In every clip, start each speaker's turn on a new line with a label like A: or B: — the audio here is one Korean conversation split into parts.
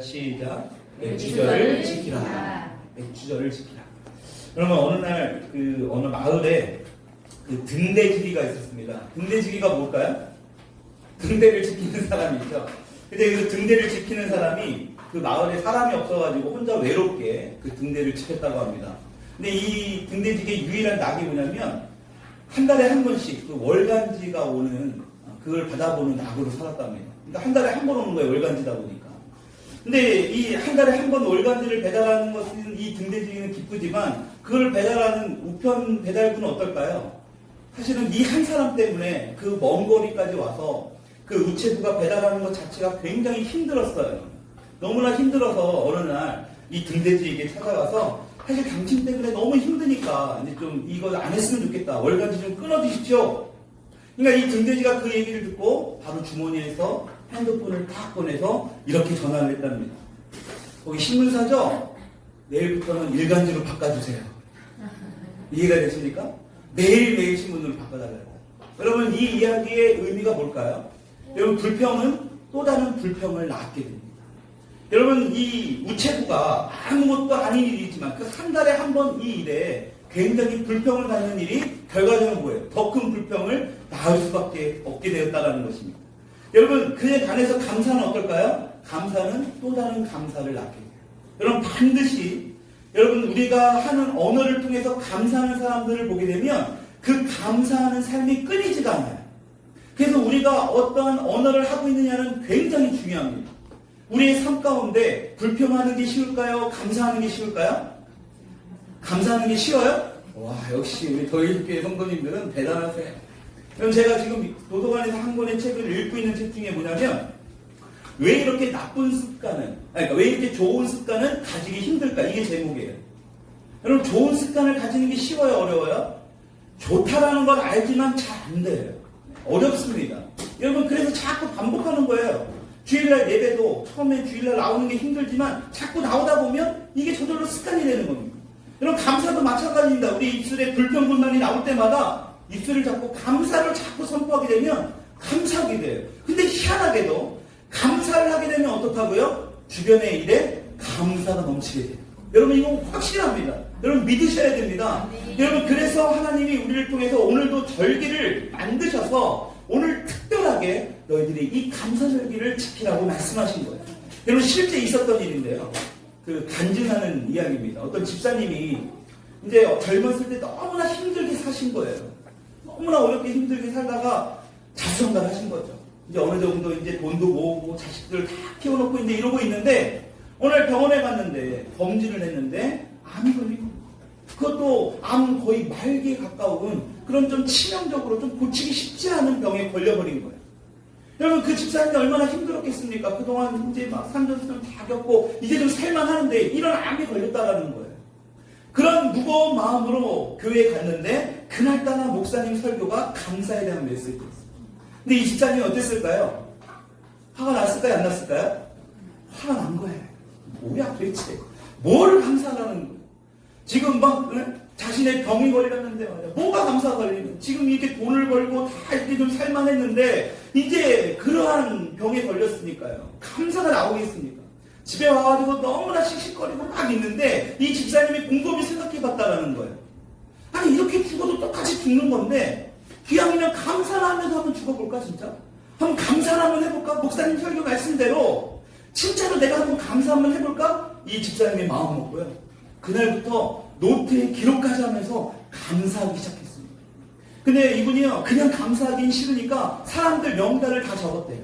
A: 시작. 맥주절을 지키라. 맥주절을 지키라. 그러면 어느 날 어느 마을에 등대지기가 있었습니다. 등대지기가 뭘까요? 등대를 지키는 사람이죠. 근데 그 등대를 지키는 사람이 그 마을에 사람이 없어가지고 혼자 외롭게 그 등대를 지켰다고 합니다. 근데 이 등대지기의 유일한 낙이 뭐냐면 한 달에 한 번씩 그 월간지가 오는 그걸 받아보는 낙으로 살았답니다. 그러니까 한 달에 한 번 오는 거예요. 월간지다 보니까. 근데 이 한 달에 한 번 월간지를 배달하는 것은 이 등대지기는 기쁘지만 그걸 배달하는 우편 배달부는 어떨까요? 사실은 이 한 사람 때문에 그 먼 거리까지 와서 그 우체부가 배달하는 것 자체가 굉장히 힘들었어요. 너무나 힘들어서 어느 날 이 등대지에게 찾아가서 사실 당신 때문에 너무 힘드니까 이제 좀 이거 안 했으면 좋겠다. 월간지 좀 끊어주십시오. 그러니까 이 등대지가 그 얘기를 듣고 바로 주머니에서 핸드폰을 탁 꺼내서 이렇게 전화를 했답니다. 거기 신문사죠? 내일부터는 일간지로 바꿔주세요. 이해가 되십니까? 매일매일 신문으로 바꿔달라고. 여러분 이 이야기의 의미가 뭘까요? 여러분 불평은 또 다른 불평을 낳게 됩니다. 여러분 이 우체부가 아무것도 아닌 일이지만 그 한 달에 한 번 이 일에 굉장히 불평을 받는 일이 결과적으로 뭐예요? 더 큰 불평을 낳을 수밖에 없게 되었다는 것입니다. 여러분 그에 관해서 감사는 어떨까요? 감사는 또 다른 감사를 낳게 돼요. 여러분 반드시 여러분 우리가 하는 언어를 통해서 감사하는 사람들을 보게 되면 그 감사하는 삶이 끊이지가 않아요. 그래서 우리가 어떠한 언어를 하고 있느냐는 굉장히 중요합니다. 우리의 삶 가운데 불평하는 게 쉬울까요? 감사하는 게 쉬울까요? 감사하는 게 쉬워요? 와 역시 우리 더일교회 성도님들은 대단하세요. 그럼 제가 지금 도서관에서 한 권의 책을 읽고 있는 책 중에 뭐냐면 왜 이렇게 나쁜 습관은 그러니까 왜 이렇게 좋은 습관은 가지기 힘들까? 이게 제목이에요. 여러분 좋은 습관을 가지는 게 쉬워요? 어려워요? 좋다라는 걸 알지만 잘 안 돼요. 어렵습니다. 여러분 그래서 자꾸 반복하는 거예요. 주일날 예배도 처음에 주일날 나오는 게 힘들지만 자꾸 나오다 보면 이게 저절로 습관이 되는 겁니다. 여러분 감사도 마찬가지입니다. 우리 입술에 불평불만이 나올 때마다 입술을 잡고 감사를 자꾸 선포하게 되면 감사하게 돼요. 근데 희한하게도 감사를 하게 되면 어떡하고요? 주변의 일에 감사가 넘치게 돼요. 여러분 이거 확실합니다. 여러분 믿으셔야 됩니다. 여러분 그래서 하나님이 우리를 통해서 오늘도 절기를 만드셔서 오늘 특별하게 너희들이 이 감사절기를 지키라고 말씀하신 거예요. 여러분 실제 있었던 일인데요. 그 간증하는 이야기입니다. 어떤 집사님이 이제 젊었을 때 너무나 힘들게 사신 거예요. 너무나 어렵게 힘들게 살다가 자수성가를 하신 거죠. 이제 어느 정도 이제 돈도 모으고 자식들 다 키워놓고 이제 이러고 있는데 오늘 병원에 갔는데 검진을 했는데 암이 걸린 겁니다. 그것도 암 거의 말기에 가까운 그런 좀 치명적으로 좀 고치기 쉽지 않은 병에 걸려버린 거예요. 여러분 그 집사님이 얼마나 힘들었겠습니까? 그동안 이제 막 산전수전 다 겪고 이제 좀 살만하는데 이런 암이 걸렸다라는 거예요. 그런 무거운 마음으로 교회에 갔는데 그날따라 목사님 설교가 감사에 대한 메시지였어요. 근데 이 집사님이 어땠을까요? 화가 났을까요? 안 났을까요? 화가 난 거예요. 뭐야 도대체? 뭐를 감사하라는 거예요? 지금 막 자신의 병이 걸렸는데 말이야. 뭐가 감사가 걸리면 지금 이렇게 돈을 벌고 다 이렇게 좀 살만했는데 이제 그러한 병에 걸렸으니까요. 감사가 나오겠습니까? 집에 와가지고 너무나 씩씩거리고 막 있는데 이 집사님이 곰곰이 생각해봤다라는 거예요. 아니 이렇게 죽어도 똑같이 죽는 건데 기왕이면 감사를 하면서 한번 죽어볼까 진짜? 한번 감사를 한번 해볼까? 목사님 설교 말씀대로 진짜로 내가 한번 감사 한번 해볼까? 이 집사님의 마음 먹고요. 그날부터 노트에 기록까지 하면서 감사하기 시작했습니다. 근데 이분이요 그냥 감사하기는 싫으니까 사람들 명단을 다 적었대요.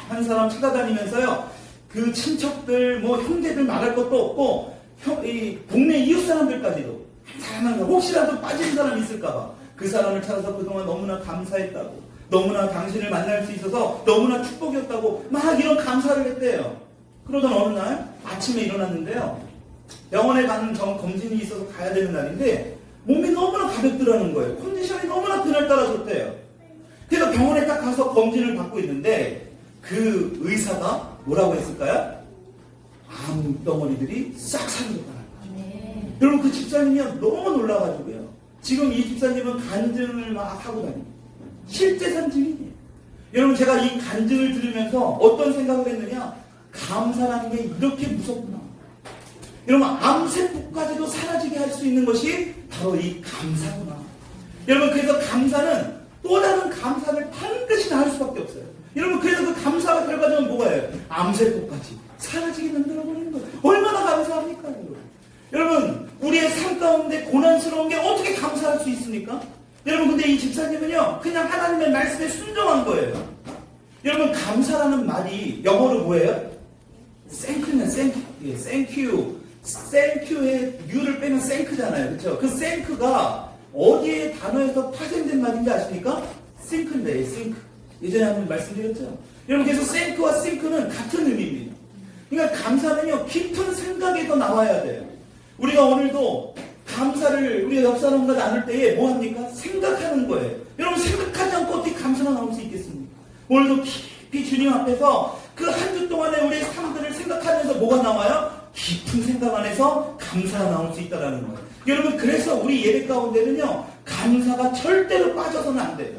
A: 한 사람 찾아다니면서요 그 친척들 뭐 형제들 말할 것도 없고 이 동네 이웃 사람들까지도 한 사람은 혹시라도 빠진 사람이 있을까봐 그 사람을 찾아서 그동안 너무나 감사했다고 너무나 당신을 만날 수 있어서 너무나 축복이었다고 막 이런 감사를 했대요. 그러던 어느 날 아침에 일어났는데요 병원에 가는 검진이 있어서 가야 되는 날인데 몸이 너무나 가볍더라는 거예요. 컨디션이 너무나 그날따라 좋대요. 그래서 병원에 딱 가서 검진을 받고 있는데 그 의사가 뭐라고 했을까요? 암덩어리들이 싹 사라졌다는 거죠. 네. 여러분 그 집사님이 너무 놀라가지고요. 지금 이 집사님은 간증을 막 하고 다닙니다. 실제 산 증인이에요. 여러분 제가 이 간증을 들으면서 어떤 생각을 했느냐 감사라는 게 이렇게 무섭구나. 여러분, 암세포까지도 사라지게 할 수 있는 것이 바로 이 감사구나. 여러분, 그래서 감사는 또 다른 감사를 반드시 할 수밖에 없어요. 여러분, 그래서 그 감사가 결과적으로 뭐예요? 암세포까지 사라지게 만들어버리는 거예요. 얼마나 감사합니까, 여러분? 여러분, 우리의 삶 가운데 고난스러운 게 어떻게 감사할 수 있습니까? 여러분, 근데 이 집사님은요, 그냥 하나님의 말씀에 순종한 거예요. 여러분, 감사라는 말이 영어로 뭐예요? thank는 thank you. thank의 you를 빼면 thank잖아요. 그렇죠? 그 thank가 어디에 단어에서 파생된 말인지 아십니까? think인데, think. 예전에 한번 말씀드렸죠? 여러분, 그래서 thank와 think는 같은 의미입니다. 그러니까 감사는요, 깊은 생각에서 나와야 돼요. 우리가 오늘도 감사를 우리가 옆 사람과 나눌 때에 뭐 합니까? 생각하는 거예요. 여러분, 생각하지 않고 어떻게 감사가 나올 수 있겠습니까? 오늘도 깊이 주님 앞에서 그 한 주 동안의 우리의 삶들을 생각하면서 뭐가 나와요? 깊은 생각 안에서 감사가 나올 수 있다는 거예요. 여러분, 그래서 우리 예배 가운데는요, 감사가 절대로 빠져서는 안 돼요.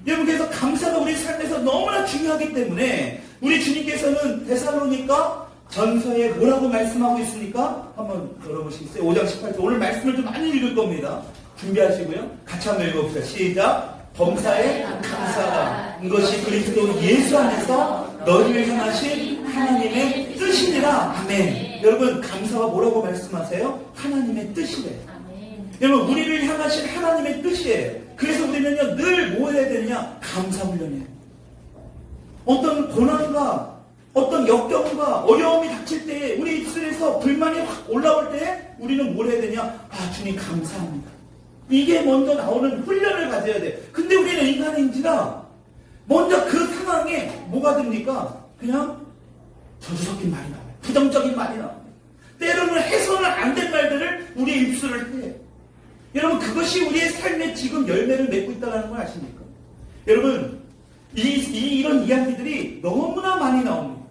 A: 여러분, 그래서 감사가 우리 삶에서 너무나 중요하기 때문에 우리 주님께서는 데살로니가 전서에 뭐라고 말씀하고 있습니까? 한번 열어보시겠어요? 5장 18절. 오늘 말씀을 좀 많이 읽을 겁니다. 준비하시고요. 같이 한번 읽어봅시다. 시작. 범사에 감사가 이것이 그리스도 예수 안에서 너희를 향하신 하나님의 뜻이니라. 아멘. 여러분, 감사가 뭐라고 말씀하세요? 하나님의 뜻이래요. 아멘. 여러분, 우리를 향하신 하나님의 뜻이에요. 그래서 우리는요, 늘 뭐 해야 되느냐? 감사 훈련이에요. 어떤 고난과 어떤 역경과 어려움이 닥칠 때에 우리 입술에서 불만이 확 올라올 때에 우리는 뭘 해야 되냐? 아, 주님 감사합니다. 이게 먼저 나오는 훈련을 가져야 돼. 근데 우리는 인간인지라 먼저 그 상황에 뭐가 됩니까? 그냥 저주 섞인 말이 나와요. 부정적인 말이 나와요. 때로는 해서는 안 될 말들을 우리의 입술을 해. 여러분, 그것이 우리의 삶에 지금 열매를 맺고 있다는 걸 아십니까? 여러분, 이런 이야기들이 너무나 많이 나옵니다.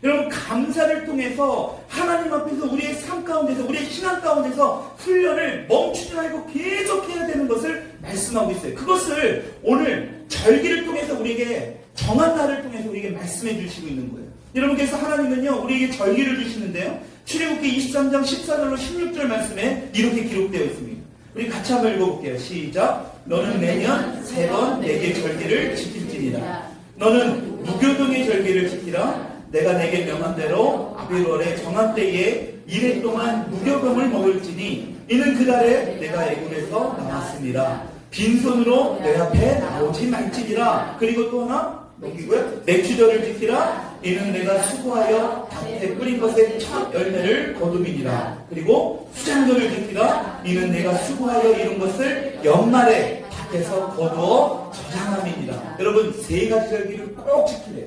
A: 여러분, 감사를 통해서 하나님 앞에서 우리의 삶 가운데서 우리의 신앙 가운데서 훈련을 멈추지 말고 계속해야 되는 것을 말씀하고 있어요. 그것을 오늘 절기를 통해서 우리에게 정한 날을 통해서 우리에게 말씀해 주시고 있는 거예요. 여러분께서 하나님은요, 우리에게 절기를 주시는데요, 출애굽기 23장 14절로 16절 말씀에 이렇게 기록되어 있습니다. 우리 같이 한번 읽어볼게요. 시작. 너는 매년 3번 내게 절기를 지킬지니라. 너는 무교동의 절기를 지키라. 내가 내게 명한 대로 아비월의 정한 때에 1해 동안 무교병을 먹을지니 이는 그날에 내가 애굽에서 나왔습니다. 빈손으로 내 앞에 나오지 말지니라. 그리고 또 하나 넘기고요. 맥주절을 지키라. 이는 내가 수고하여 밭에 뿌린 것의 첫 열매를 거두이니라. 그리고 수장절을 지키라. 이는 내가 수고하여 이룬 것을 연말에 밭에서 거두어 저장함이니라. 여러분, 3가지 절기를 꼭 지키래요.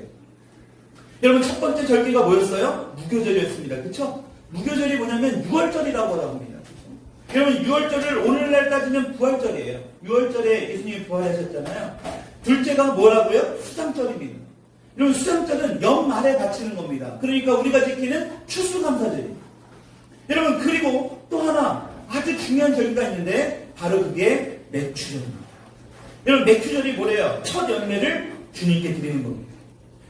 A: 여러분, 첫 번째 절기가 뭐였어요? 무교절이었습니다. 그렇죠? 무교절이 뭐냐면 6월절이라고 합니다. 그렇죠? 여러분, 6월절을 오늘날 따지면 부활절이에요. 6월절에 예수님이 부활하셨잖아요. 둘째가 뭐라고요? 수장절입니다. 여러분, 수장절은 연말에 바치는 겁니다. 그러니까 우리가 지키는 추수감사절입니다. 여러분, 그리고 또 하나 아주 중요한 절기가 있는데 바로 그게 맥주절입니다. 여러분, 맥주절이 뭐래요? 첫 열매를 주님께 드리는 겁니다.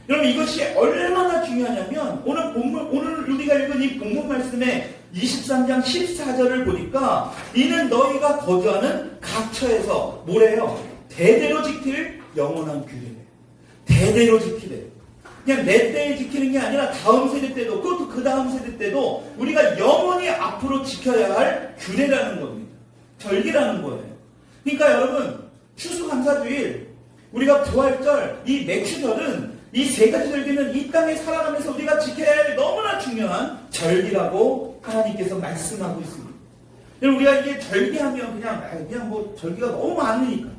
A: 여러분, 이것이 얼마나 중요하냐면 오늘 우리가 읽은 이 본문 말씀의 23장 14절을 보니까 이는 너희가 거주하는 각 처에서 뭐래요? 대대로 지킬 영원한 규례래요. 대대로 지키래요. 그냥 내 때에 지키는 게 아니라 다음 세대 때도, 그것도 그 다음 세대 때도 우리가 영원히 앞으로 지켜야 할 규례라는 겁니다. 절기라는 거예요. 그러니까 여러분, 추수감사주일, 우리가 부활절, 이 맥주절은 이 3가지 절기는 이 땅에 살아가면서 우리가 지켜야 할 너무나 중요한 절기라고 하나님께서 말씀하고 있습니다. 여러분, 우리가 이게 절기하면 그냥 뭐 절기가 너무 많으니까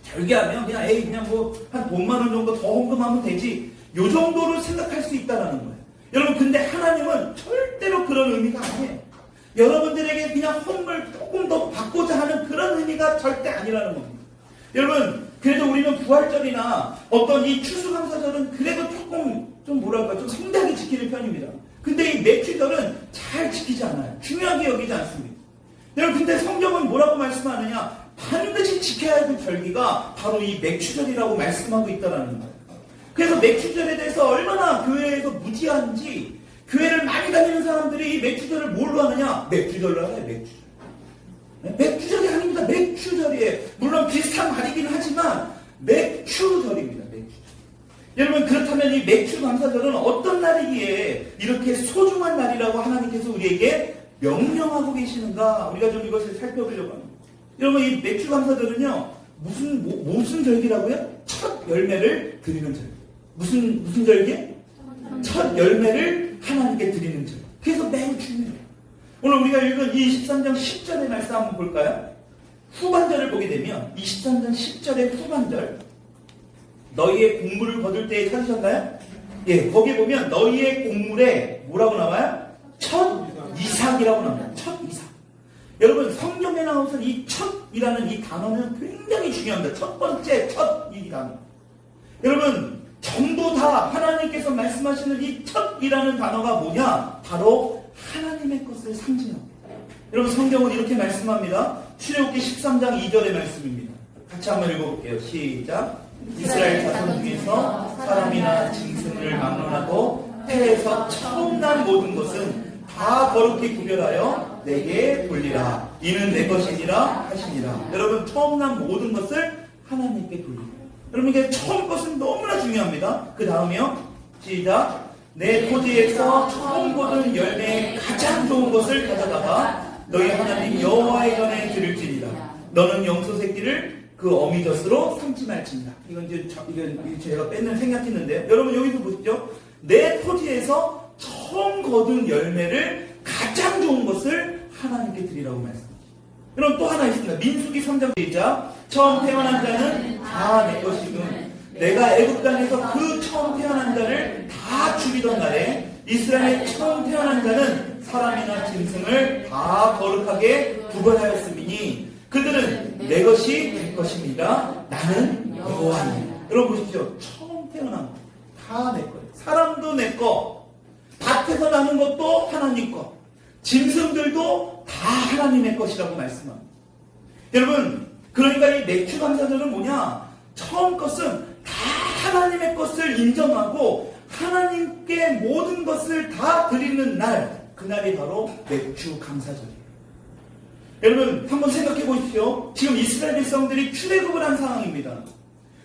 A: 절기하면 그냥 뭐 한 돈만 원 정도 더 헌금하면 되지, 요 정도로 생각할 수 있다는 거예요. 여러분, 근데 하나님은 절대로 그런 의미가 아니에요. 여러분들에게 그냥 헌금을 조금 더 받고자 하는 그런 의미가 절대 아니라는 겁니다. 여러분, 그래도 우리는 부활절이나 어떤 이 추수감사절은 그래도 좀 성대하게 지키는 편입니다. 근데 이 맥주절은 잘 지키지 않아요. 중요하게 여기지 않습니다. 여러분, 근데 성경은 뭐라고 말씀하느냐? 반드시 지켜야 할 절기가 바로 이 맥주절이라고 말씀하고 있다는 거예요. 그래서 맥주절에 대해서 얼마나 교회에서 무지한지 교회를 많이 다니는 사람들이 이 맥주절을 뭘로 하느냐? 맥주절로 하네, 맥주절. 맥주절이 아닙니다. 맥주절이에요. 물론 비슷한 말이긴 하지만 맥주절입니다. 맥주절. 여러분 그렇다면 이 맥주 감사절은 어떤 날이기에 이렇게 소중한 날이라고 하나님께서 우리에게 명령하고 계시는가? 우리가 좀 이것을 살펴보려고 합니다. 여러분 이 맥주 감사절은요 무슨 절기라고요? 첫 열매를 드리는 절. 무슨 절기? 첫 열매를 하나님께 드리는 절. 그래서 매우 중요해요. 오늘 우리가 읽은 이 23장 10절의 말씀 한번 볼까요? 후반절을 보게 되면 23장 10절의 후반절, 너희의 곡물을 거둘 때에 찾으셨나요? 예, 거기 보면 너희의 곡물에 뭐라고 나와요? 첫 이삭이라고 나옵니다. 첫 이삭. 여러분 성경에 나오는 이 첫이라는 이 단어는 굉장히 중요합니다. 첫 번째 첫 이 단어. 여러분 전부 다 하나님께서 말씀하시는 이 첫이라는 단어가 뭐냐? 바로 하나님의 것을 상징합니다. 여러분 성경은 이렇게 말씀합니다. 출애굽기 13장 2절의 말씀입니다. 같이 한번 읽어볼게요. 시작. 이스라엘 자손 중에서 사람이나 짐승을 막론하고 태에서 처음 난 모든 것은 다 거룩히 구별하여 내게 돌리라. 이는 내 것이니라 하시니라. 여러분 처음 난 모든 것을 하나님께 돌리라. 여러분 이게 처음 것은 너무나 중요합니다. 그 다음이요. 시작. 내 토지에서 처음 거둔 열매의 가장 좋은 것을 가져다가 너희 하나님 여호와의 전에 드릴지니라. 너는 염소 새끼를 그 어미젖으로 삼지 말지니라. 이건 제가 뺏는 생각했는데요. 여러분 여기서 보시죠. 내 토지에서 처음 거둔 열매를 가장 좋은 것을 하나님께 드리라고 말씀하십니다. 여러분 또 하나 있습니다. 민수기 3장 시작. 처음 태어난 자는 다 내 것이군. 내가 애굽 땅에서 그 처음 태어난 자를 다 죽이던 날에 이스라엘의 처음 태어난 자는 사람이나 짐승을 다 거룩하게 구별하였음이니 그들은 내 것이 될 것입니다. 나는 여호와니. 여러분 보십시오. 처음 태어난 거 다 내 거예요. 사람도 내 거, 밭에서 나는 것도 하나님 거, 짐승들도 다 하나님의 것이라고 말씀합니다. 여러분 그러니까 이 맥주 감사절은 뭐냐? 처음 것은 다 하나님의 것을 인정하고 하나님께 모든 것을 다 드리는 날, 그날이 바로 맥주 감사절이에요. 여러분 한번 생각해 보십시오. 지금 이스라엘 백성들이 출애굽을 한 상황입니다.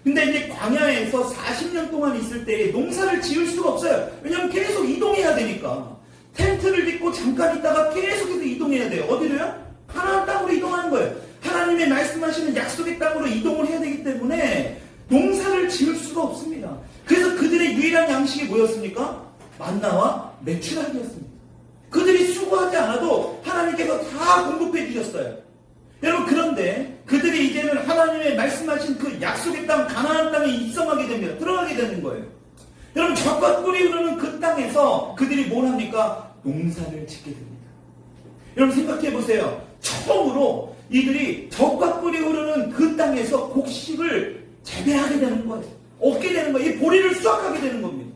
A: 근데 이제 광야에서 40년 동안 있을 때 농사를 지을 수가 없어요. 왜냐하면 계속 이동해야 되니까. 텐트를 짓고 잠깐 있다가 계속해서 이동해야 돼요. 어디로요? 가나안 땅으로 이동하는 거예요. 하나님의 말씀하시는 약속의 땅으로 이동을 해야 되기 때문에 농사를 지을 수가 없습니다. 그래서 그들의 유일한 양식이 뭐였습니까? 만나와 메추라기였습니다. 그들이 수고하지 않아도 하나님께서 다 공급해 주셨어요. 여러분 그런데 그들이 이제는 하나님의 말씀하신 그 약속의 땅 가나안 땅에 입성하게 됩니다. 들어가게 되는 거예요. 여러분 젖과 꿀이 흐르는 그 땅에서 그들이 뭘 합니까? 농사를 짓게 됩니다. 여러분 생각해 보세요. 처음으로 이들이 젖과 꿀이 흐르는 그 땅에서 곡식을 재배하게 되는 거예요. 얻게 되는 거예요. 이 보리를 수확하게 되는 겁니다.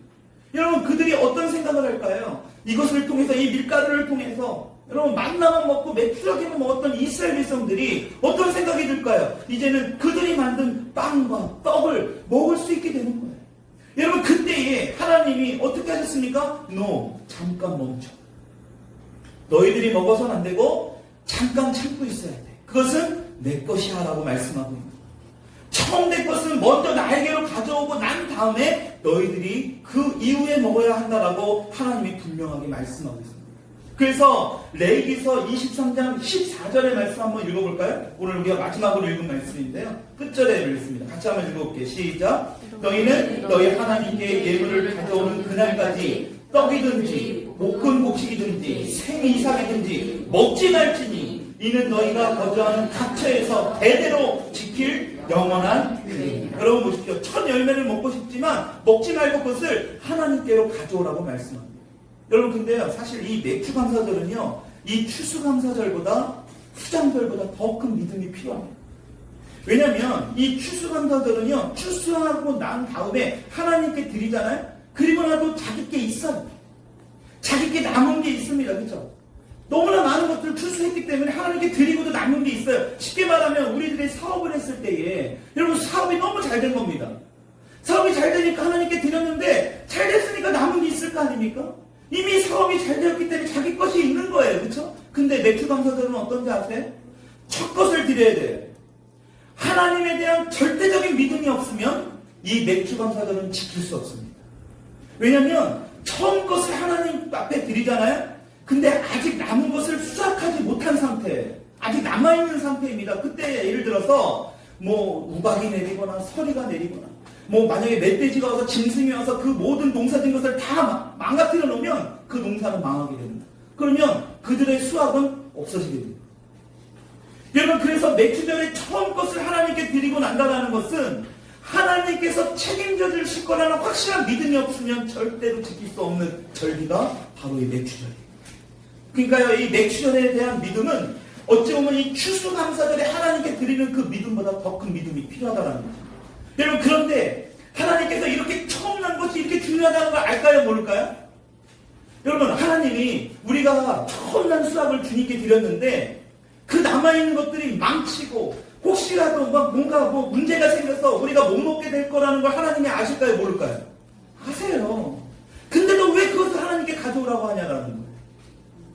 A: 여러분 그들이 어떤 생각을 할까요? 이것을 통해서 이 밀가루를 통해서 여러분 만나만 먹고 맥주라기만 먹었던 이스라엘 백성들이 어떤 생각이 들까요? 이제는 그들이 만든 빵과 떡을 먹을 수 있게 되는 거예요. 여러분 그때에 하나님이 어떻게 하셨습니까? No, 잠깐 멈춰. 너희들이 먹어서는 안 되고 잠깐 참고 있어야 돼. 그것은 내 것이야 라고 말씀하고 있습니다. 처음 내 것은 먼저 나에게로 가져오고 난 다음에 너희들이 그 이후에 먹어야 한다라고 하나님이 분명하게 말씀하고 있습니다. 그래서 레위기서 23장 14절의 말씀 한번 읽어볼까요? 오늘 우리가 마지막으로 읽은 말씀인데요. 끝절에 읽습니다. 같이 한번 읽어볼게요. 시작. 너희는 너희 하나님께 예물을 가져오는 그날까지 떡이든지 볶은 곡식이든지 생이삭이든지 먹지 말지니 이는 너희가 거주하는 각처에서 대대로 지킬 영원한 규례입니다. 여러분 보십시오. 첫 열매를 먹고 싶지만 먹지 말고 그것을 하나님께로 가져오라고 말씀합니다. 여러분 근데요 사실 이 맥주 감사절은요 이 추수 감사절보다 후장절보다 더 큰 믿음이 필요합니다. 왜냐하면 이 추수 감사절은요 추수하고 난 다음에 하나님께 드리잖아요. 그리고 나도 자기께 있어요. 자기께 남은 게 있습니다. 그렇죠? 너무나 많은 것들을 추수했기 때문에 하나님께 드리고도 남은 게 있어요. 쉽게 말하면 우리들이 사업을 했을 때에 여러분 사업이 너무 잘 된 겁니다. 사업이 잘 되니까 하나님께 드렸는데 잘 됐으니까 남은 게 있을 거 아닙니까? 이미 사업이 잘 되었기 때문에 자기 것이 있는 거예요. 그렇죠? 근데 맥주 감사들은 어떤지 아세요? 첫 것을 드려야 돼요. 하나님에 대한 절대적인 믿음이 없으면 이 맥주 감사들은 지킬 수 없습니다. 왜냐하면 처음 것을 하나님 앞에 드리잖아요. 근데 아직 남은 것을 수확하지 못한 상태예요. 아직 남아있는 상태입니다. 그때 예를 들어서 뭐 우박이 내리거나 서리가 내리거나 뭐 만약에 멧돼지가 와서 짐승이 와서 그 모든 농사진 것을 다 망가뜨려 놓으면 그 농사는 망하게 됩니다. 그러면 그들의 수확은 없어지게 됩니다. 여러분, 그래서 맥주절에 처음 것을 하나님께 드리고 난다는 것은 하나님께서 책임져 주실 거라는 확실한 믿음이 없으면 절대로 지킬 수 없는 절기가 바로 이 맥주절이에요. 그러니까요, 이 맥주절에 대한 믿음은 어찌 보면 이 추수감사절에 하나님께 드리는 그 믿음보다 더 큰 믿음이 필요하다는 거죠. 여러분, 그런데 하나님께서 이렇게 처음 난 것이 이렇게 중요하다는 걸 알까요, 모를까요? 여러분, 하나님이 우리가 처음 난 수확을 주님께 드렸는데 그 남아있는 것들이 망치고 혹시라도 뭔가 문제가 생겨서 우리가 못 먹게 될 거라는 걸 하나님이 아실까요, 모를까요? 아세요. 근데도 왜 그것을 하나님께 가져오라고 하냐라는 거예요.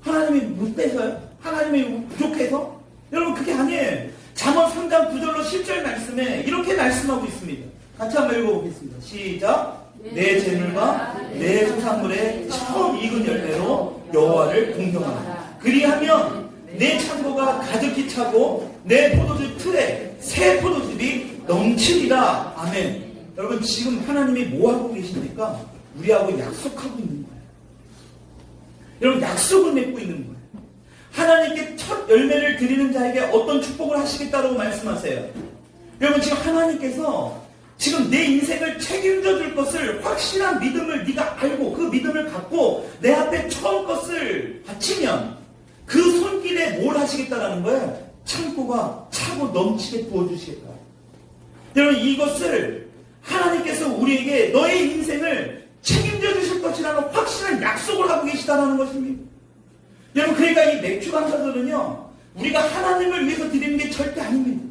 A: 하나님이 못 빼서요? 하나님이 부족해서? 여러분, 그게 아니에요. 잠언 3장 9절로 10절 말씀에 이렇게 말씀하고 있습니다. 같이 한번 읽어보겠습니다. 시작. 내 재물과 내 소산물의 처음 익은 열매로 여호와를 공경하라. 그리하면 내 창고가 가득히 차고 내 포도주 틀에 새 포도즙이 넘치리라. 아멘. 여러분, 지금 하나님이 뭐 하고 계십니까? 우리하고 약속하고 있는 거예요. 여러분, 약속을 맺고 있는 거예요. 하나님께 첫 열매를 드리는 자에게 어떤 축복을 하시겠다고 말씀하세요. 여러분, 지금 하나님께서 지금 내 인생을 책임져 줄 것을 확실한 믿음을 네가 알고 그 믿음을 갖고 내 앞에 처음 것을 바치면 그 손길에 뭘 하시겠다라는 거예요? 창고가 차고 넘치게 부어주시겠다. 여러분, 이것을 하나님께서 우리에게 너의 인생을 책임져 주실 것이라는 확실한 약속을 하고 계시다는 것입니다. 여러분, 그러니까 이 맥주 감사절은요, 우리가 하나님을 위해서 드리는 게 절대 아닙니다.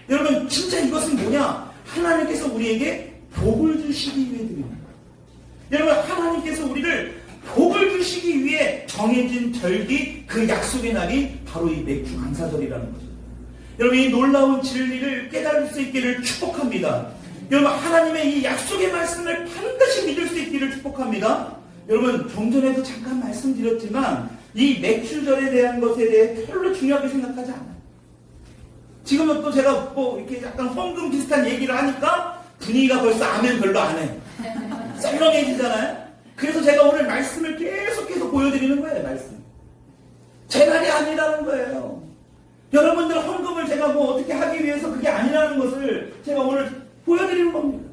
A: 여러분, 진짜 이것은 뭐냐? 하나님께서 우리에게 복을 주시기 위해 드립니다. 여러분, 하나님께서 우리를 복을 주시기 위해 정해진 절기, 그 약속의 날이 바로 이 맥주 감사절이라는 거죠. 여러분, 이 놀라운 진리를 깨달을 수 있기를 축복합니다. 여러분, 하나님의 이 약속의 말씀을 반드시 믿을 수 있기를 축복합니다. 여러분, 좀 전에도 잠깐 말씀드렸지만 이 맥주절에 대한 것에 대해 별로 중요하게 생각하지 않아요. 지금은 또 제가 이렇게 약간 헌금 비슷한 얘기를 하니까 분위기가 벌써 아멘 별로 안 해. 썰렁해지잖아요. 그래서 제가 오늘 말씀을 계속해서 보여드리는 거예요, 말씀. 제 말이 아니라는 거예요. 여러분들 헌금을 제가 어떻게 하기 위해서 그게 아니라는 것을 제가 오늘 보여드리는 겁니다.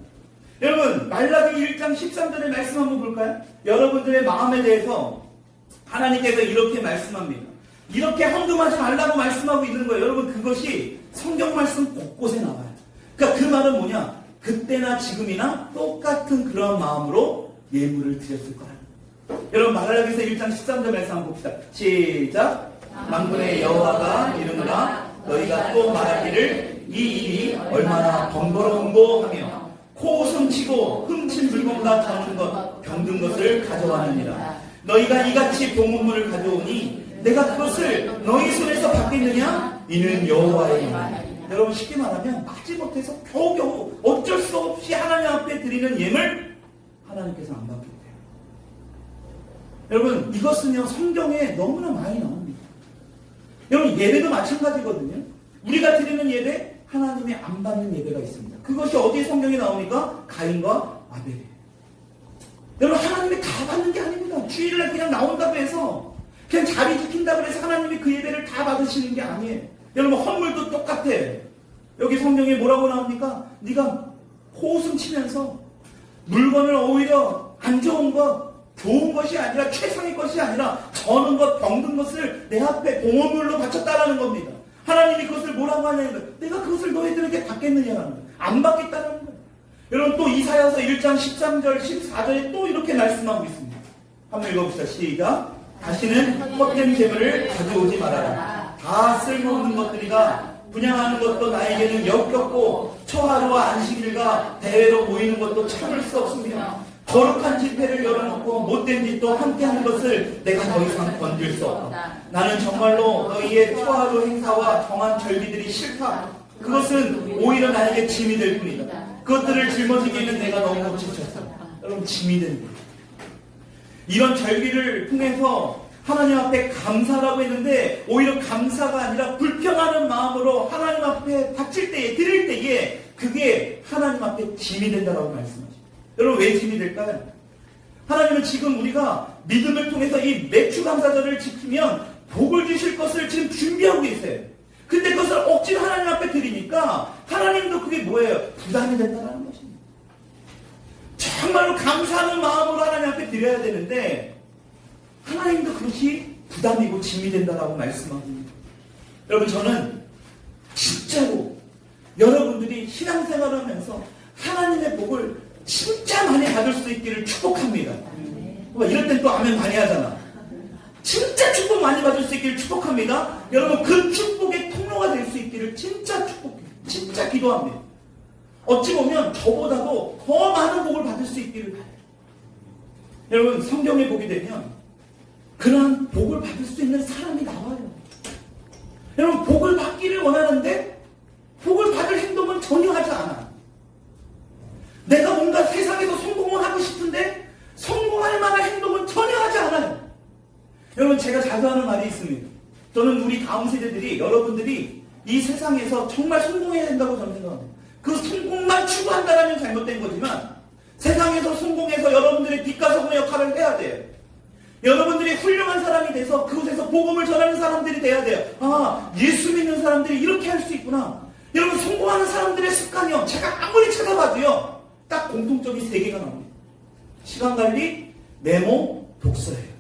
A: 여러분, 말라기 1장 13절의 말씀 한번 볼까요? 여러분들의 마음에 대해서 하나님께서 이렇게 말씀합니다. 이렇게 헌금하지 말라고 말씀하고 있는 거예요. 여러분, 그것이 성경 말씀 곳곳에 나와요. 그러니까 그 말은 뭐냐? 그때나 지금이나 똑같은 그런 마음으로 예물을 드렸을 거라는. 여러분, 말라기서 1장 13절 말씀 한번 봅시다. 시작. 만군의 여호와가 이르노라. 너희가 또 말하기를 이 일이 얼마나 번거로운고 하며 코웃음 치고 훔친 물건과 저는 것 병든 것을 가져왔느니라. 너희가 이같이 봉헌물을 가져오니 내가 그것을 너희 손에서 받겠느냐? 이는 여호와의 말. 여러분, 쉽게 말하면 마지못해서 겨우겨우 어쩔 수 없이 하나님 앞에 드리는 예물 하나님께서 안 받게 돼요. 여러분, 이것은요 성경에 너무나 많이 나옵니다. 여러분, 예배도 마찬가지거든요. 우리가 드리는 예배 하나님이 안 받는 예배가 있습니다. 그것이 어디 성경에 나옵니까? 가인과 아벨이에요. 여러분, 하나님이 다 받는 게 아닙니다. 주일날 그냥 나온다고 해서 그냥 자리 지킨다고 해서 하나님이 그 예배를 다 받으시는 게 아니에요. 여러분, 헌물도 똑같아. 여기 성경에 뭐라고 나옵니까? 네가 호웃음 치면서 물건을 오히려 안 좋은 것, 좋은 것이 아니라 최상의 것이 아니라 저는 것, 병든 것을 내 앞에 봉헌물로 바쳤다라는 겁니다. 하나님이 그것을 뭐라고 하냐는 거예요. 내가 그것을 너희들에게 받겠느냐라는 거예요. 안 받겠다는 거예요. 여러분, 또 이사야서 1장 13절 14절에 또 이렇게 말씀하고 있습니다. 한번 읽어봅시다. 시작. 다시는 헛된 재물을 가져오지 말아라. 다 쓸모없는 것들이라 분양하는 것도 나에게는 역겹고 처하루와 안식일과 대회로 모이는 것도 참을 수 없으며 거룩한 집회를 열어놓고 못된 짓도 함께하는 것을 내가 더 이상 건들 수 없다. 나는 정말로 너희의 초하루 행사와 정한 절기들이 싫다. 그것은 오히려 나에게 짐이 될 뿐이다. 그것들을 짊어지기에는 내가 너무 지쳤다. 여러분, 짐이 됩니다. 이런 절기를 통해서 하나님 앞에 감사라고 했는데 오히려 감사가 아니라 불평하는 마음으로 하나님 앞에 바칠 때에, 드릴 때에 그게 하나님 앞에 짐이 된다라고 말씀하십니다. 여러분, 왜 짐이 될까요? 하나님은 지금 우리가 믿음을 통해서 이 매추감사절을 지키면 복을 주실 것을 지금 준비하고 계세요. 근데 그것을 억지로 하나님 앞에 드리니까 하나님도 그게 뭐예요? 부담이 된다는 것입니다. 정말로 감사하는 마음으로 하나님 앞에 드려야 되는데 하나님도 그것이 부담이고 짐이 된다라고 말씀합니다. 여러분, 저는 진짜로 여러분들이 신앙생활을 하면서 하나님의 복을 진짜 많이 받을 수 있기를 축복합니다. 이럴 땐 또 아멘 많이 하잖아. 진짜 축복 많이 받을 수 있기를 축복합니다. 여러분, 그 축복의 통로가 될 수 있기를 진짜 축복해요. 진짜 기도합니다. 어찌 보면 저보다도 더 많은 복을 받을 수 있기를 바라요. 여러분, 성경에 보게 되면 그러한 복을 받을 수 있는 사람이 나와요. 여러분, 복을 받기를 원하는데 복을 받을 행동은 전혀 하지 않아. 내가 뭔가 세상에서 성공을 하고 싶은데 성공할 만한 행동은 전혀 하지 않아요. 여러분, 제가 자주 하는 말이 있습니다. 저는 우리 다음 세대들이, 여러분들이 이 세상에서 정말 성공해야 된다고 저는 생각합니다. 그 성공만 추구한다면 잘못된 거지만 세상에서 성공해서 여러분들의 뒷가서의 역할을 해야 돼요. 여러분들이 훌륭한 사람이 돼서 그곳에서 복음을 전하는 사람들이 돼야 돼요. 아, 예수 믿는 사람들이 이렇게 할 수 있구나. 여러분, 성공하는 사람들의 습관이요, 제가 아무리 찾아봐도요, 딱 공통점이 3개가 나옵니다. 시간관리, 메모, 독서예요.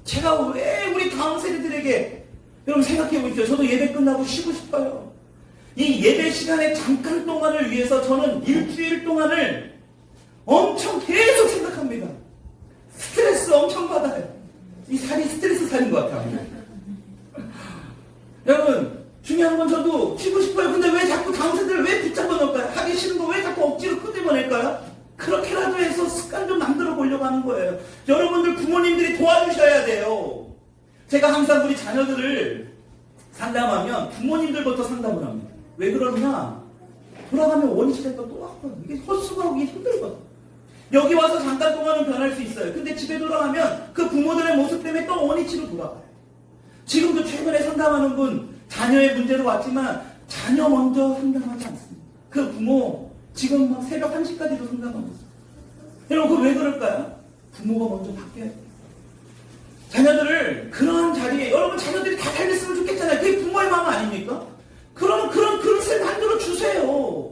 A: 제가 왜 우리 다음 세대들에게, 여러분 생각해 보십시오. 저도 예배 끝나고 쉬고 싶어요. 이 예배 시간에 잠깐 동안을 위해서 저는 일주일 동안을 엄청 계속 생각합니다. 스트레스 엄청 받아요. 이 살이 스트레스 살인 것 같아요. 여러분, 중요한 건 저도 쉬고 싶어요. 근데 왜 자꾸 다음 세대를 왜 붙잡아 놓을까요? 하기 싫은 거 왜 자꾸 억지로 끄집어낼까요? 그렇게라도 해서 습관 좀 만들어 보려고 하는 거예요. 여러분들 부모님들이 도와주셔야 돼요. 제가 항상 우리 자녀들을 상담하면 부모님들부터 상담을 합니다. 왜 그러냐? 돌아가면 원시대가 또 왔거든요. 이게 헛수고하기 힘들거든요. 여기 와서 잠깐 동안은 변할 수 있어요. 근데 집에 돌아가면 그 부모들의 모습 때문에 또 원위치로 돌아가요. 지금도 최근에 상담하는 분, 자녀의 문제로 왔지만 자녀 먼저 상담하지 않습니다. 그 부모 지금 막 새벽 1시까지도 상담하고 있어요. 여러분, 그거 왜 그럴까요? 부모가 먼저 바뀌어야 돼요. 자녀들을 그런 자리에, 여러분 자녀들이 다 잘 됐으면 좋겠잖아요. 그게 부모의 마음 아닙니까? 그러면 그런 그릇을 만들어 주세요.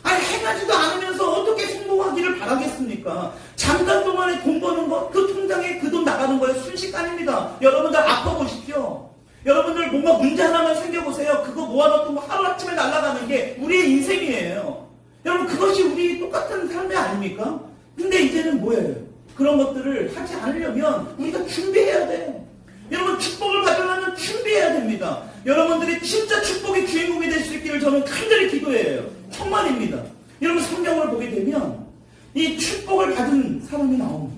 A: 아니, 행하지도 않으면서 어떻게 성공하기를 바라겠습니까? 잠깐 동안에 돈 버는 거, 그 통장에 그 돈 나가는 거에 순식간입니다. 여러분들 아파보십시오. 여러분들 뭔가 문제 하나만 생겨보세요. 그거 모아놓고 뭐 하루아침에 날아가는 게 우리의 인생이에요. 여러분, 그것이 우리 똑같은 삶이 아닙니까? 근데 이제는 뭐예요? 그런 것들을 하지 않으려면 우리가 준비해야 돼. 여러분, 축복을 받으려면 준비해야 됩니다. 여러분들이 진짜 축복의 주인공이 될 수 있기를 저는 간절히 기도해요. 천만입니다. 여러분, 성경을 보게 되면 이 축복을 받은 사람이 나옵니다.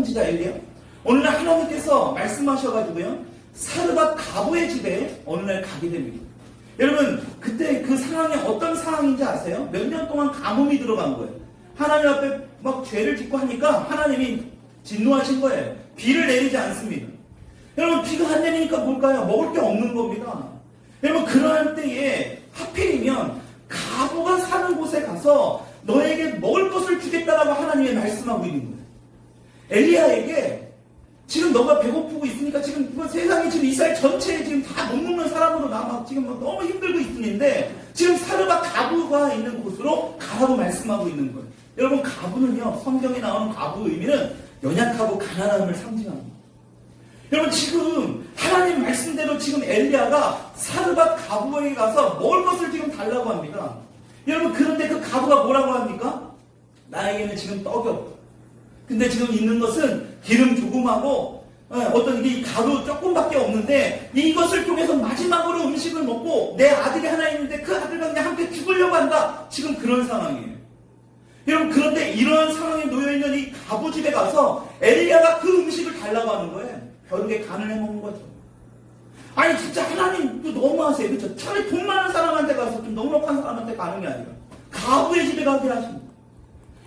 A: 진짜 엘리야, 어느 날 하나님께서 말씀하셔가지고요, 사르밧 가부의 집에 어느 날 가게 됩니다. 여러분, 그때 그 상황이 어떤 상황인지 아세요? 몇 년 동안 가뭄이 들어간 거예요. 하나님 앞에 막 죄를 짓고 하니까 하나님이 진노하신 거예요. 비를 내리지 않습니다. 여러분, 비가 안 내리니까 뭘까요? 먹을 게 없는 겁니다. 여러분, 그러한 때에 하필이면 가부가 사는 곳에 가서 너에게 먹을 것을 주겠다라고 하나님이 말씀하고 있는 거예요. 엘리야에게 지금 너가 배고프고 있으니까 지금 세상이 지금 이스라엘 전체에 지금 다 못 먹는 사람으로 남아 지금 너무 힘들고 있는데 지금 사르밧 가부가 있는 곳으로 가라고 말씀하고 있는 거예요. 여러분, 가부는요, 성경에 나오는 가부 의미는 연약하고 가난함을 상징합니다. 여러분, 지금 하나님 말씀대로 지금 엘리야가 사르밧 가부에게 가서 먹을 것을 지금 달라고 합니다. 여러분, 그런데 그 가부가 뭐라고 합니까? 나에게는 지금 떡이 없다. 근데 지금 있는 것은 기름 조금하고 어떤 이 가루 조금밖에 없는데 이것을 통해서 마지막으로 음식을 먹고 내 아들이 하나 있는데 그 아들과 그냥 함께 죽으려고 한다. 지금 그런 상황이에요. 여러분, 그런데 이런 상황에 놓여있는 이 가부 집에 가서 엘리야가 그 음식을 달라고 하는 거예요. 결국에 간을 해먹는 거죠. 아니 진짜 하나님 너무하세요. 그렇죠? 차라리 돈 많은 사람한테 가서 좀 넉넉한 사람한테 가는 게 아니라 가부의 집에 가게 하십니다.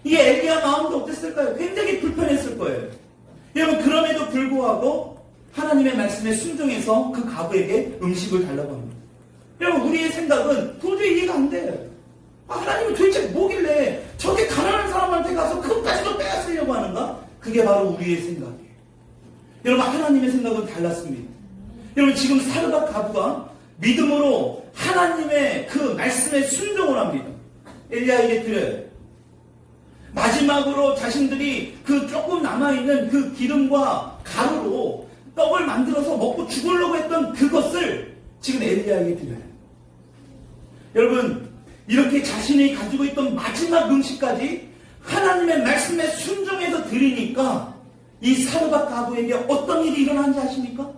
A: 이게 엘리야 마음도 어땠을까요? 굉장히 불편했을 거예요. 여러분, 그럼에도 불구하고 하나님의 말씀에 순종해서 그 가부에게 음식을 달라고 합니다. 여러분, 우리의 생각은 도저히 이해가 안 돼요. 하나님은 도대체 뭐길래 저게 가난한 사람한테 가서 그것까지도 빼앗으려고 하는가? 그게 바로 우리의 생각이에요. 여러분, 하나님의 생각은 달랐습니다. 여러분, 지금 사르밧 가부가 믿음으로 하나님의 그 말씀에 순종을 합니다. 엘리야에게 드려요. 마지막으로 자신들이 그 조금 남아있는 그 기름과 가루로 떡을 만들어서 먹고 죽으려고 했던 그것을 지금 엘리야에게 드려요. 여러분, 이렇게 자신이 가지고 있던 마지막 음식까지 하나님의 말씀에 순종해서 드리니까 이 사르밧 가부에게 어떤 일이 일어난지 아십니까?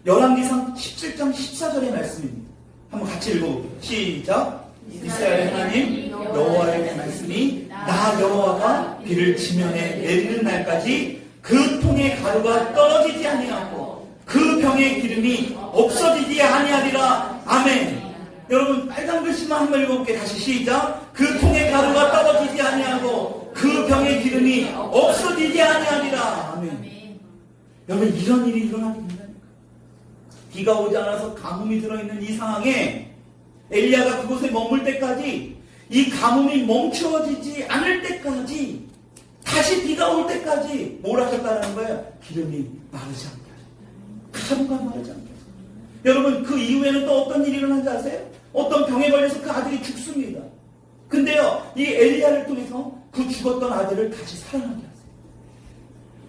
A: 열왕기상 17장 14절의 말씀입니다. 한번 같이 읽어볼게요. 시작. 이스라엘 하나님 여호와의 말씀이 나 여호와가 비를 지면에 내리는 날까지 그 통의 가루가 떨어지지 아니하고 그 병의 기름이 없어지지 아니하리라. 아멘. 여러분, 빨간 글씨만 한번 읽어볼게요. 다시 시작. 그 통의 가루가 떨어지지 아니하고 그 병의 기름이 없어지지 아니하리라. 아멘. 여러분, 이런 일이 일어나게 된다니까. 비가 오지 않아서 가뭄이 들어있는 이 상황에 엘리야가 그곳에 머물 때까지, 이 가뭄이 멈추어지지 않을 때까지, 다시 비가 올 때까지 뭘 하셨다는 거예요? 기름이 마르지 않게 하셨다. 가루가 마르지 않게 하셨다. 여러분, 그 이후에는 또 어떤 일이 일어난지 아세요? 어떤 병에 걸려서 그 아들이 죽습니다. 근데요, 이 엘리야를 통해서 그 죽었던 아들을 다시 살아나게 하세요.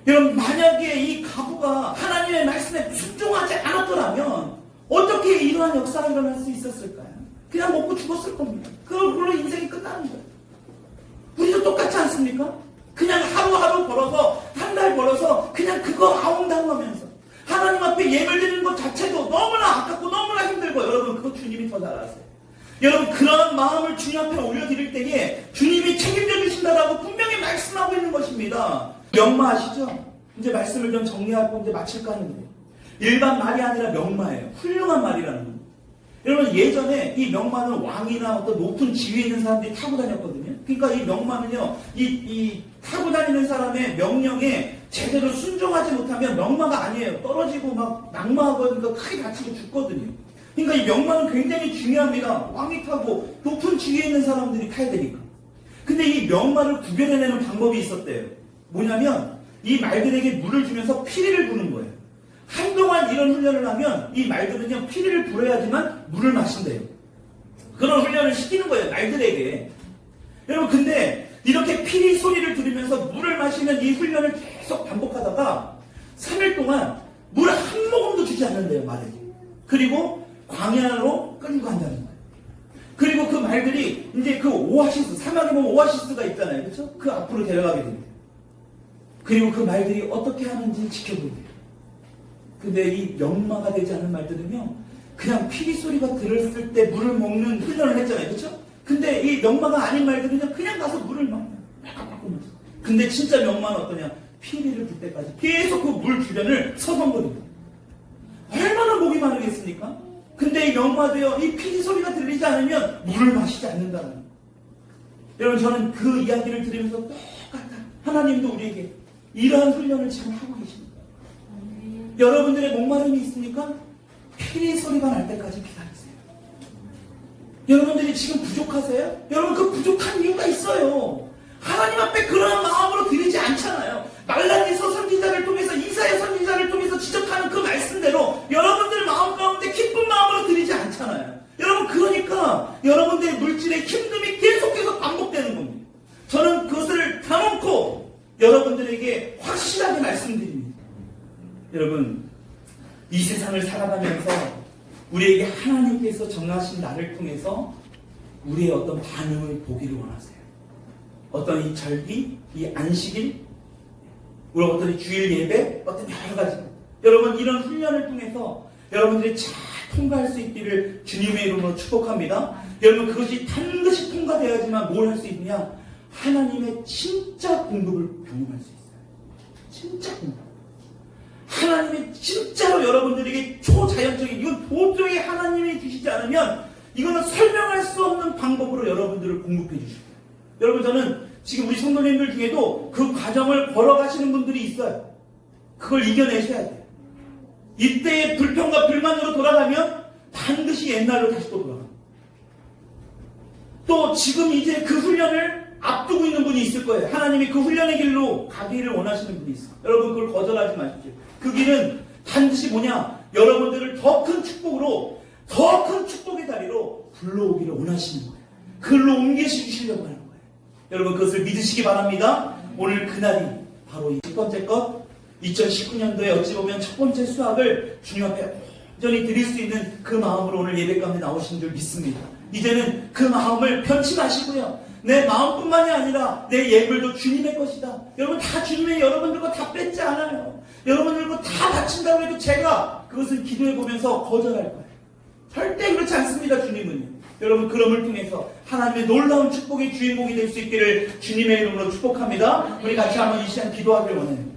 A: 여러분, 만약에 이 가부가 하나님의 말씀에 순종하지 않았더라면 어떻게 이러한 역사가 일어날 수 있었을까요? 그냥 먹고 죽었을 겁니다. 그걸로 인생이 끝나는 거예요. 우리도 똑같지 않습니까? 그냥 하루하루 벌어서, 한 달 벌어서 그냥 그거 아웅당하면서 하나님 앞에 예물 드리는 것 자체도 너무나 아깝고 너무나 힘들고, 여러분, 그거 주님이 더 잘 아세요. 여러분, 그런 마음을 주님 앞에 올려드릴 때에 주님이 책임져 주신다라고 분명히 말씀하고 있는 것입니다. 명마 아시죠? 이제 말씀을 좀 정리하고 이제 마칠까 하는데, 일반 말이 아니라 명마예요. 훌륭한 말이라는 겁니다. 여러분, 예전에 이 명마는 왕이나 어떤 높은 지위에 있는 사람들이 타고 다녔거든요. 그러니까 이 명마는요, 이 타고 다니는 사람의 명령에 제대로 순종하지 못하면 명마가 아니에요. 떨어지고 막 낙마하거든요. 크게 다치고 죽거든요. 그러니까 이 명마는 굉장히 중요합니다. 왕이 타고 높은 지위에 있는 사람들이 타야 되니까. 근데 이 명마를 구별해내는 방법이 있었대요. 뭐냐면 이 말들에게 물을 주면서 피리를 부는 거예요. 한동안 이런 훈련을 하면 이 말들은요, 피리를 불어야지만 물을 마신대요. 그런 훈련을 시키는 거예요, 말들에게. 여러분, 근데 이렇게 피리 소리를 들으면서 물을 마시는 이 훈련을 계속 반복하다가 3일 동안 물 한 모금도 주지 않는데요, 말에게. 그리고 광야로 끌고 간다는 거예요. 그리고 그 말들이 이제 그 오아시스, 사막에 보면 오아시스가 있잖아요, 그렇죠? 그 앞으로 데려가게 됩니다. 그리고 그 말들이 어떻게 하는지 지켜보세요. 근데 이 명마가 되지 않은 말들은요, 그냥 피리 소리가 들었을 때 물을 먹는 훈련을 했잖아요, 그렇죠? 근데 이 명마가 아닌 말들은요, 그냥 가서 물을 막 근데 진짜 명마는 어떠냐? 피리를 불 때까지 계속 그 물 주변을 서성거립니다. 얼마나 목이 마르겠습니까? 근데 이 명마도요, 이 피리 소리가 들리지 않으면 물을 마시지 않는다는 거예요. 여러분, 저는 그 이야기를 들으면서 똑같아. 하나님도 우리에게 이러한 훈련을 지금 하고 계십니다. 여러분들의 목마름이 있습니까? 피리 소리가 날 때까지 기다리세요. 여러분들이 지금 부족하세요? 여러분, 그 부족한 이유가 있어요. 하나님 앞에 그런 마음으로 드리지 않잖아요. 말라기서 선지자를 통해서, 이사야 선지자를 통해서 지적하는 그 말씀대로 여러분들 마음 가운데 기쁜 마음으로 드리지 않잖아요. 여러분, 그러니까 여러분들의 물질의 힘듦이 계속해서 반복되는 겁니다. 저는 그것을 다 놓고 여러분들에게 확실하게 말씀드립니다. 여러분, 이 세상을 살아가면서 우리에게 하나님께서 정하신 날을 통해서 우리의 어떤 반응을 보기를 원하세요. 어떤 이 절기, 이 안식일, 우리 어떤 이 주일 예배, 어떤 여러 가지 여러분 이런 훈련을 통해서 여러분들이 잘 통과할 수 있기를 주님의 이름으로 축복합니다. 여러분 그것이 반드시 통과되어야지만 뭘 할 수 있느냐? 하나님의 진짜 공급을 경험할 수 있어요. 진짜 공급. 하나님이 진짜로 여러분들에게 초자연적인, 이건 도저히 하나님이 주시지 않으면 이거는 설명할 수 없는 방법으로 여러분들을 공급해 주실 거예요. 여러분 저는 지금 우리 성도님들 중에도 그 과정을 걸어가시는 분들이 있어요. 그걸 이겨내셔야 돼요. 이때의 불평과 불만으로 돌아가면 반드시 옛날로 다시 또 돌아갑니다. 또 지금 이제 그 훈련을 앞두고 있는 분이 있을 거예요. 하나님이 그 훈련의 길로 가기를 원하시는 분이 있어요. 여러분 그걸 거절하지 마십시오. 그 길은 반드시 뭐냐? 여러분들을 더 큰 축복으로, 더 큰 축복의 다리로 불러오기를 원하시는 거예요. 그걸로 옮기시려고 하는 거예요. 여러분 그것을 믿으시기 바랍니다. 오늘 그날이 바로 이 첫 번째 것, 2019년도에 어찌 보면 첫 번째 수학을 주님 앞에 온전히 드릴 수 있는 그 마음으로 오늘 예배 가운데 나오신 줄 믿습니다. 이제는 그 마음을 편치 마시고요. 내 마음뿐만이 아니라 내 예물도 주님의 것이다. 여러분 다 주님의, 여러분들 거 다 뺏지 않아요. 여러분들 거 다 바친다고 해도 제가 그것을 기도해 보면서 거절할 거예요. 절대 그렇지 않습니다. 주님은요. 여러분 그럼을 통해서 하나님의 놀라운 축복의 주인공이 될 수 있기를 주님의 이름으로 축복합니다. 우리 같이 한번 이 시간 기도하길 원해요.